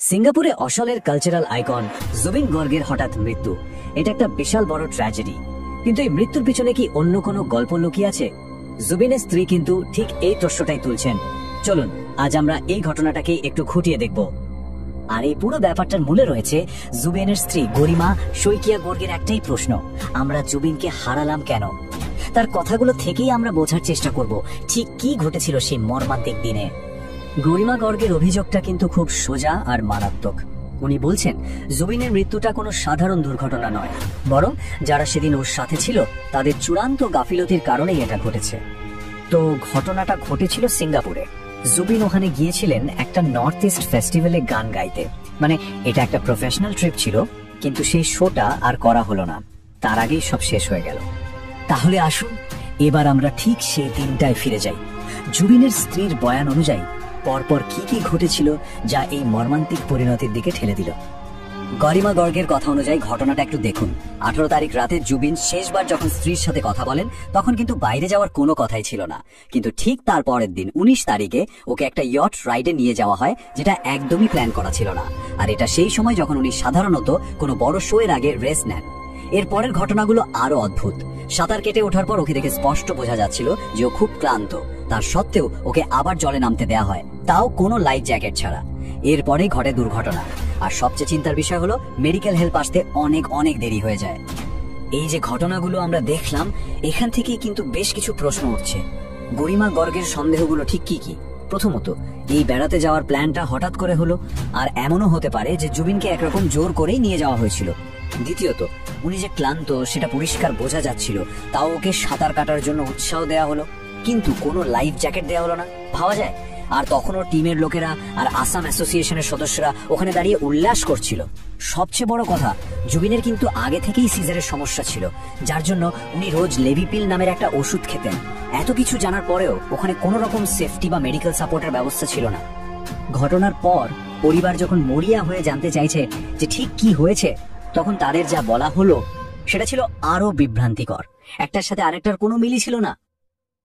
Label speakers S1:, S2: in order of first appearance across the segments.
S1: সিঙ্গাপুরে অসলের cultural icon Zubeen গর্গের হঠাৎ মৃত্যু, এটা একটা বিশাল বড় ট্র্যাজেডি। কিন্তু এই মৃত্যুর পিছনে কি অন্য কোনো গল্প লুকিয়ে আছে? জুবিনের স্ত্রী কিন্তু ঠিক এই প্রশ্নটাই তুলছেন। চলুন আজ আমরা এই ঘটনাটাকে একটু খুঁটিয়ে দেখব। আর এই পুরো ব্যাপারটার মূলে রয়েছে জুবিনের স্ত্রী গরিমা শইকিয়া গর্গের একটাই প্রশ্ন, আমরা জুবিনকে হারালাম কেন? তার কথাগুলো থেকেই আমরা বোঝার চেষ্টা করব ঠিক কি ঘটেছিল সেই মর্মান্তিক দিনে। গরিমা গর্গের অভিযোগটা কিন্তু খুব সোজা আর মারাত্মক। উনি বলছেন জুবিনের মৃত্যুটা কোনো সাধারণ দুর্ঘটনা নয়, বরং যারা সেদিন ওর সাথে ছিল তাদের চূড়ান্ত গাফিলতির কারণেই এটা ঘটেছে। তো ঘটনাটা ঘটেছিল সিঙ্গাপুরে। জুবিন ওখানে গিয়েছিলেন একটা নর্থ ইস্ট ফেস্টিভ্যালে গান গাইতে, মানে এটা একটা প্রফেশনাল ট্রিপ ছিল, কিন্তু সেই শোটা আর করা হলো না, তার আগেই সব শেষ হয়ে গেল। তাহলে আসুন এবার আমরা ঠিক সেই দিনটায় ফিরে যাই। জুবিনের স্ত্রীর বয়ান অনুযায়ী পরপর কি কি ঘটেছিল যা এই মর্মান্তিক পরিণতির দিকে ঠেলে দিল। গরিমা গর্গের কথা অনুযায়ী ঘটনাটা একটু দেখুন। 18 তারিখ রাতে জুবিন শেষবার যখন স্ত্রীর সাথে কথা বলেন তখন কিন্তু বাইরে যাওয়ার কোনো কথাই ছিল না, কিন্তু ঠিক তার পরের দিন 19 তারিখে ওকে একটা ইয়ট রাইডে নিয়ে যাওয়া হয়, যেটা একদমই প্ল্যান করা ছিল না। আর এটা সেই সময় যখন উনি সাধারণত কোনো বড় শো এর আগে রেস্ট নেন। এর পরের ঘটনাগুলো আরো অদ্ভুত। সাঁতার কেটে ওঠার পর ওকে দেখে স্পষ্ট বোঝা যাচ্ছিল যে ও খুব ক্লান্ত, তার সত্ত্বেও ওকে আবার জলে নামতে দেয়া হয়, তাও কোনো লাইফ জ্যাকেট ছাড়া। এরপরেই ঘটে দুর্ঘটনা। আর সবচেয়ে চিন্তার বিষয় হলো মেডিকেল হেল্প আসতে অনেক অনেক দেরি হয়ে যায়। এই যে ঘটনাগুলো আমরা দেখলাম, এখান থেকেই কিন্তু বেশ কিছু প্রশ্ন উঠছে। গরিমা গর্গের সন্দেহগুলো ঠিক কি কি? প্রথমত, এই বেড়াতে যাওয়ার প্ল্যানটা হঠাৎ করে হলো, আর এমনও হতে পারে যে জুবিনকে একরকম জোর করেই নিয়ে যাওয়া হয়েছিল। দ্বিতীয়ত, উনি যে ক্লান্ত সেটা পরিষ্কার বোঝা যাচ্ছিল, তাও ওকে সাঁতার কাটার জন্য উৎসাহ দেওয়া হলো, কিন্তু কোনো লাইফ জ্যাকেট দেওয়া হলো না, ভাবা যায়। আর তখনও টিমের লোকেরা আর আসাম অ্যাসোসিয়েশনের সদস্যরা ওখানে দাঁড়িয়ে উল্লাস করছিল। সবচেয়ে বড় কথা, জুবিনের কিন্তু আগে থেকেই সিজারের সমস্যা ছিল, যার জন্য উনি রোজ লেভিপিল নামের একটা ওষুধ খেতেন। এত কিছু জানার পরেও ওখানে কোনো রকম সেফটি বা মেডিকেল সাপোর্টের ব্যবস্থা ছিল না। ঘটনার পর পরিবার যখন মরিয়া হয়ে জানতে চাইছে যে ঠিক কি হয়েছে, তখন তাদের যা বলা হলো সেটা ছিল আরো বিভ্রান্তিকর। একটার সাথে আরেকটার কোনো মিলই ছিল না।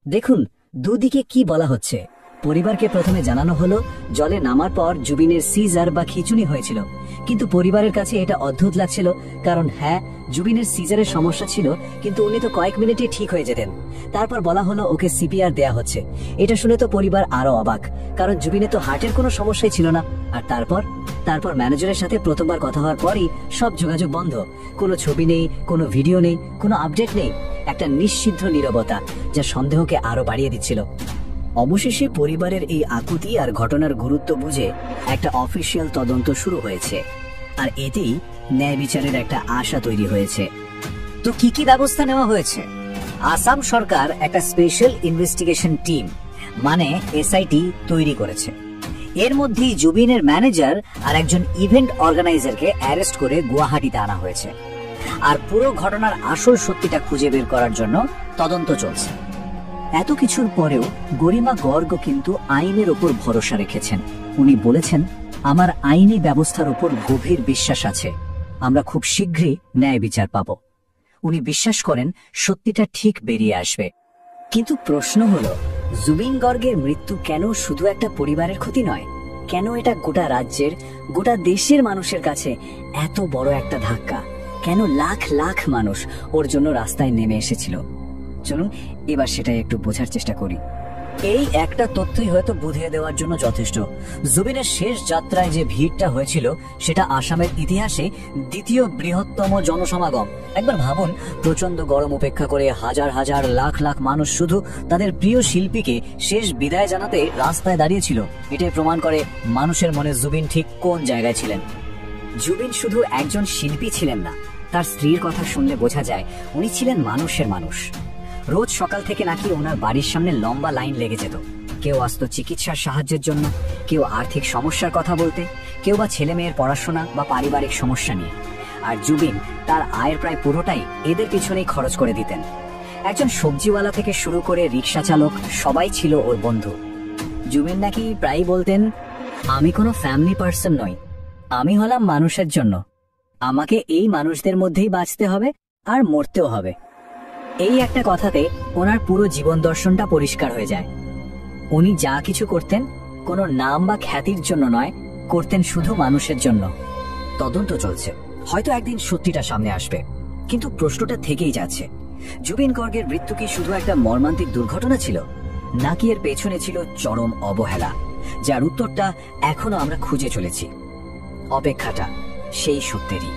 S1: দেখুন দুদিকে কি বলা হচ্ছে। পরিবারকে প্রথমে জানানো হলো জলে নামার পর জুবিনের সিজার বা খিঁচুনি হয়েছিল, কিন্তু পরিবারের কাছে এটা অদ্ভুত লাগছিল, কারণ হ্যাঁ জুবিনের সিজারের সমস্যা ছিল, কিন্তু উনি তো কয়েক মিনিটে ঠিক হয়ে যেতেন। তারপর বলা হলো ওকে সিপিআর দেয়া হচ্ছে। এটা শুনে তো পরিবার আরো অবাক, কারণ জুবিনের তো হার্টের কোনো সমস্যাই ছিল না। আর তারপর ম্যানেজারের সাথে প্রথমবার কথা হওয়ার পরই সব যোগাযোগ বন্ধ। কোনো ছবি নেই, কোনো ভিডিও নেই, কোনো আপডেট নেই। একটা নিশ্চিদ্র নীরবতা যা সন্দেহকে আরো বাড়িয়ে দিচ্ছিল। অবশেষে পরিবারের এই আকুতি আর ঘটনার গুরুত্ব বুঝে একটা অফিসিয়াল তদন্ত শুরু হয়েছে, আর এতেই ন্যায় বিচারের একটা আশা তৈরি হয়েছে। তো কি কি ব্যবস্থা নেওয়া হয়েছে? আসাম সরকার একটা স্পেশাল ইনভেস্টিগেশন টিম মানে এসআইটি তৈরি করেছে। এর মধ্যেই জুবিনের ম্যানেজার আর একজন ইভেন্ট অর্গানাইজারকে অ্যারেস্ট করে গুয়াহাটিতে আনা হয়েছে। আর পুরো ঘটনার আসল সত্যিটা খুঁজে বের করার জন্য তদন্ত চলছে। এত কিছুর পরেও গরিমা গর্গ কিন্তু আইনের ওপর ভরসা রেখেছেন। উনি বলেছেন, আমার আইনি ব্যবস্থার উপর গভীর বিশ্বাস আছে, আমরা খুব শীঘ্রই ন্যায় বিচার পাব। উনি বিশ্বাস করেন সত্যিটা ঠিক বেরিয়ে আসবে। কিন্তু প্রশ্ন হলো, জুবিন গর্গের মৃত্যু কেন শুধু একটা পরিবারের ক্ষতি নয়? কেন এটা গোটা রাজ্যের, গোটা দেশের মানুষের কাছে এত বড় একটা ধাক্কা? কেন লাখ লাখ মানুষ ওর জন্য রাস্তায় নেমে এসেছিল? চলুন এবার সেটাই একটু বোঝার চেষ্টা করি। এই একটা তথ্যই হয়তো বুঝিয়ে দেওয়ার জন্য যথেষ্ট। জুবিনের শেষ যাত্রায় যে ভিড়টা হয়েছিল সেটা আসামের ইতিহাসে দ্বিতীয় বৃহত্তম জনসমাগম। একবার ভাবুন, প্রচন্ড গরম উপেক্ষা করে হাজার হাজার লাখ লাখ মানুষ শুধু তাদের প্রিয় শিল্পীকে শেষ বিদায় জানাতে রাস্তায় দাঁড়িয়েছিল। এটাই প্রমাণ করে মানুষের মনে জুবিন ঠিক কোন জায়গায় ছিলেন। জুবিন শুধু একজন শিল্পী ছিলেন না, তার স্ত্রীর কথা শুনলে বোঝা যায় উনি ছিলেন মানুষের মানুষ। রোজ সকাল থেকে নাকি ওনার বাড়ির সামনে লম্বা লাইন লেগে যেত। কেউ আসতো চিকিৎসার সাহায্যের জন্য, কেউ আর্থিক সমস্যার কথা বলতে, কেউ বা ছেলে মেয়ের পড়াশোনা বা পারিবারিক সমস্যা নিয়ে। আর জুবিন তার আয়ের প্রায় পুরোটাই এদের পিছনেই খরচ করে দিতেন। একজন সবজিওয়ালা থেকে শুরু করে রিক্সা চালক সবাই ছিল ওর বন্ধু। জুবিন নাকি প্রায়ই বলতেন, আমি কোনো ফ্যামিলি পার্সন নই, আমি হলাম মানুষের জন্য। আমাকে এই মানুষদের মধ্যেই বাঁচতে হবে আর মরতেও হবে। এই একটা কথাতে ওনার পুরো জীবন দর্শনটা পরিষ্কার হয়ে যায়। উনি যা কিছু করতেন কোনো নাম বা খ্যাতির জন্য নয়, করতেন শুধু মানুষের জন্য। তদন্ত চলছে, হয়তো একদিন সত্যিটা সামনে আসবে, কিন্তু প্রশ্নটা থেকেই যাচ্ছে, জুবিন গর্গের মৃত্যু কি শুধু একটা মর্মান্তিক দুর্ঘটনা ছিল, নাকি এর পেছনে ছিল চরম অবহেলা, যার উত্তরটা এখনো আমরা খুঁজে চলেছি। অপেক্ষাটা সেই সত্যেরই।